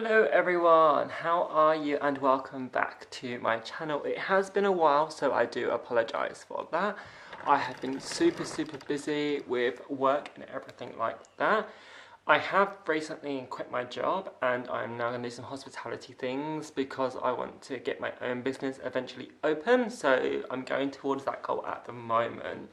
Hello everyone, how are you and welcome back to my channel. It has been a while, so I do apologise for that. I have been super busy with work and everything like that. I have recently quit my job and I'm now going to do some hospitality things because I want to get my own business eventually open, so I'm going towards that goal at the moment.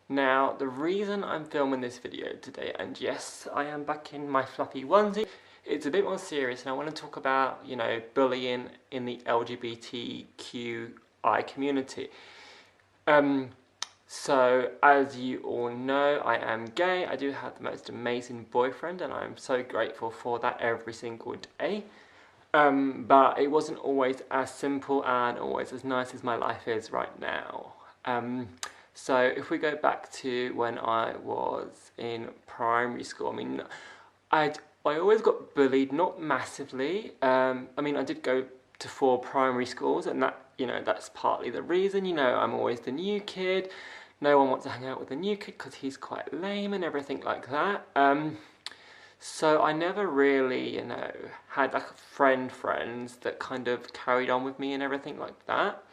Now, the reason I'm filming this video today, and yes, I am back in my fluffy onesie, it's a bit more serious and I want to talk about, bullying in the LGBTQI community. So, as you all know, I am gay. I do have the most amazing boyfriend and I'm so grateful for that every single day. But it wasn't always as simple and always as nice as my life is right now. So if we go back to when I was in primary school, I mean, I always got bullied, not massively. I mean, I did go to 4 primary schools, and that, that's partly the reason. I'm always the new kid. No one wants to hang out with the new kid because he's quite lame and everything like that. So I never really, had like friends that kind of carried on with me and everything like that.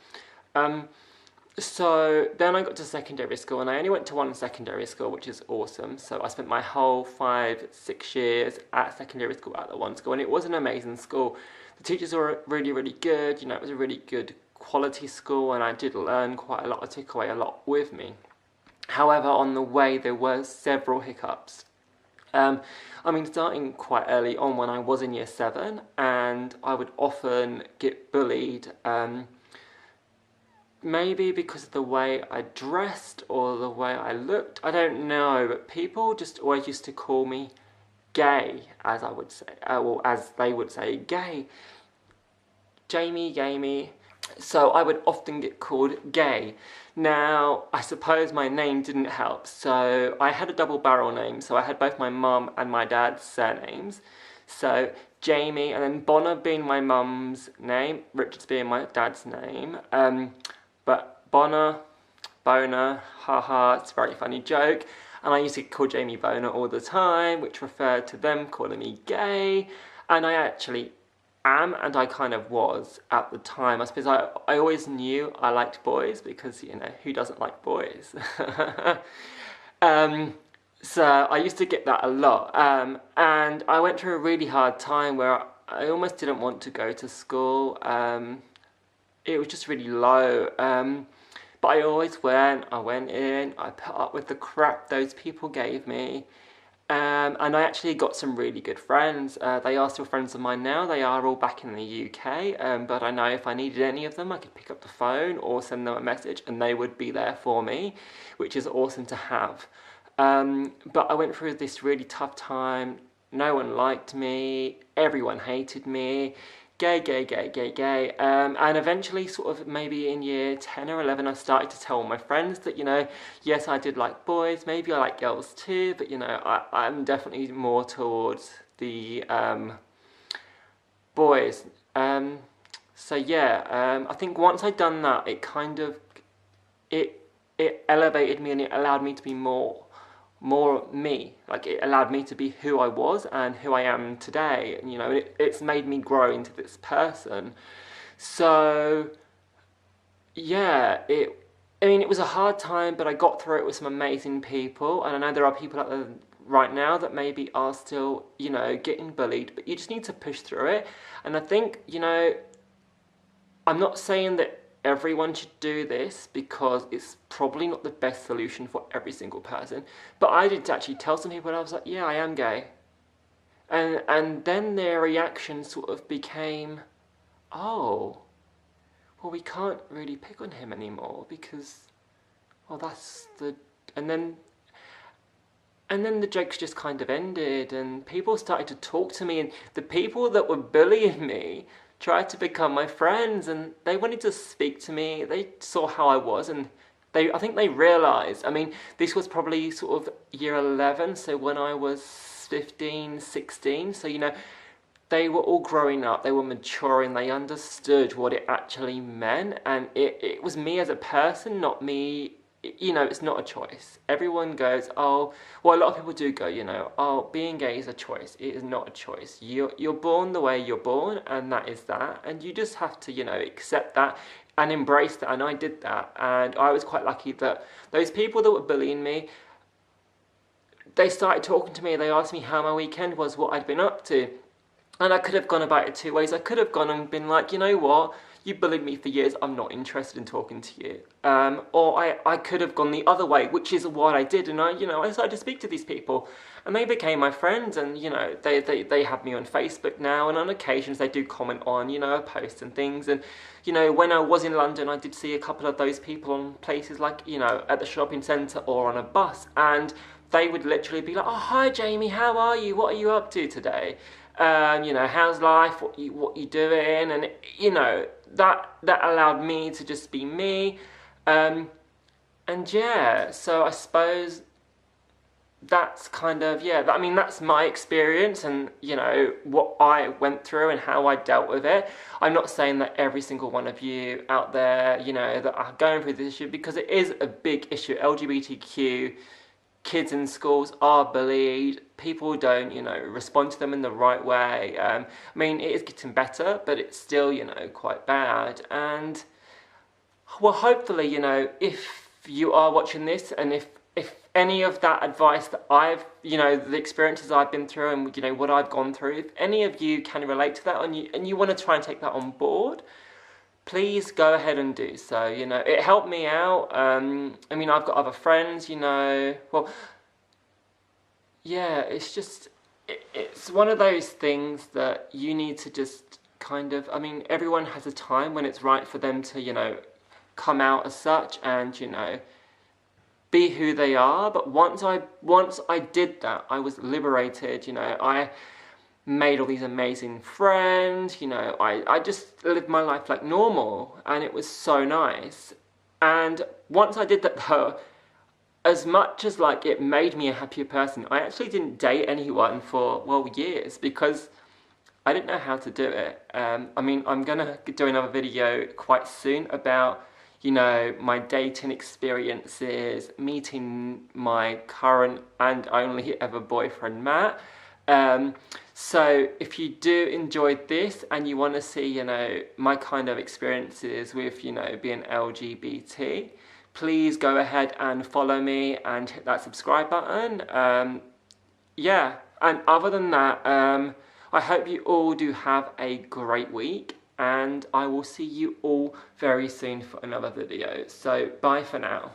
So then I got to secondary school and I only went to one secondary school, which is awesome. So I spent my whole 5-6 years at secondary school at the one school, and it was an amazing school. The teachers were really good, it was a really good quality school and I did learn quite a lot. I took away a lot with me. However, on the way there were several hiccups. I mean, starting quite early on when I was in year 7, and I would often get bullied, maybe because of the way I dressed or the way I looked, I don't know, but people just always used to call me gay, as I would say, or as they would say, gay. Jamie. So I would often get called gay. Now, I suppose my name didn't help, so I had a double barrel name, so I had both my mum and my dad's surnames. So Jamie, and then Bonner being my mum's name, Richards being my dad's name. But Boner, haha, it's a very funny joke. And I used to call Jamie Boner all the time, which referred to them calling me gay. And I actually am, and I kind of was at the time. I suppose I always knew I liked boys because, who doesn't like boys? So I used to get that a lot. And I went through a really hard time where I almost didn't want to go to school. It was just really low, but I always went. I went in, I put up with the crap those people gave me, and I actually got some really good friends. They are still friends of mine now. They are all back in the UK, but I know if I needed any of them, I could pick up the phone or send them a message and they would be there for me, which is awesome to have. But I went through this really tough time. No one liked me, everyone hated me. Gay. And eventually, sort of maybe in year 10 or 11, I started to tell my friends that, yes, I did like boys, maybe I like girls too, but, I'm definitely more towards the boys. So yeah, I think once I'd done that, it kind of, it elevated me and it allowed me to be more me. Like, it allowed me to be who I was and who I am today. And, it's made me grow into this person. So yeah, it was a hard time, but I got through it with some amazing people. And I know there are people out there right now that maybe are still, getting bullied, but you just need to push through it. And I think, I'm not saying that everyone should do this because it's probably not the best solution for every single person. But I did actually tell some people, and I was like, yeah, I am gay. And then their reaction sort of became, oh, well, we can't really pick on him anymore because, well, that's the... And then the jokes just kind of ended and people started to talk to me, and the people that were bullying me tried to become my friends and they wanted to speak to me. They saw how I was and I think they realised, I mean, this was probably sort of year 11, so when I was 15, 16, so they were all growing up, they were maturing, they understood what it actually meant, and it was me as a person, not me you know, it's not a choice. Everyone goes, oh, well, a lot of people do go, you know, oh, being gay is a choice. It is not a choice. You're born the way you're born, and that is that. And you just have to, you know, accept that and embrace that. And I did that. And I was quite lucky that those people that were bullying me, they started talking to me. They asked me how my weekend was, what I'd been up to. And I could have gone about it two ways. I could have gone and been like, you know what? You bullied me for years, I'm not interested in talking to you. Or I could have gone the other way, which is what I did. And I started to speak to these people. And they became my friends. And, you know, they have me on Facebook now. And on occasions they do comment on, you know, posts and things. And, you know, when I was in London, I did see a couple of those people on places like, you know, at the shopping centre or on a bus. And they would literally be like, oh, hi, Jamie, how are you? What are you up to today? You know, how's life? What you doing? And, you know, that allowed me to just be me. And yeah, so I suppose that's kind of, yeah, I mean, that's my experience and, you know, what I went through and how I dealt with it. I'm not saying that every single one of you out there, you know, that are going through this issue, because it is a big issue. LGBTQ kids in schools are bullied. People don't, you know, respond to them in the right way. I mean, it is getting better, but it's still, you know, quite bad. And, well, hopefully, you know, if you are watching this and if any of that advice that I've, you know, the experiences I've been through and, you know, what I've gone through, if any of you can relate to that and you want to try and take that on board, please go ahead and do so. You know, it helped me out. I mean, I've got other friends, you know. Well, yeah, it's just, it's one of those things that you need to just kind of, I mean, everyone has a time when it's right for them to, you know, come out as such and, you know, be who they are. But once I did that, I was liberated, you know. I made all these amazing friends, you know, I just lived my life like normal, and it was so nice. And once I did that though, as much as like it made me a happier person, I actually didn't date anyone for, well, years, because I didn't know how to do it. I mean, I'm gonna do another video quite soon about, you know, my dating experiences, meeting my current and only ever boyfriend, Matt. So if you do enjoy this and you want to see, you know, my kind of experiences with, you know, being LGBT, please go ahead and follow me and hit that subscribe button. Yeah, and other than that, I hope you all do have a great week, and I will see you all very soon for another video. So bye for now.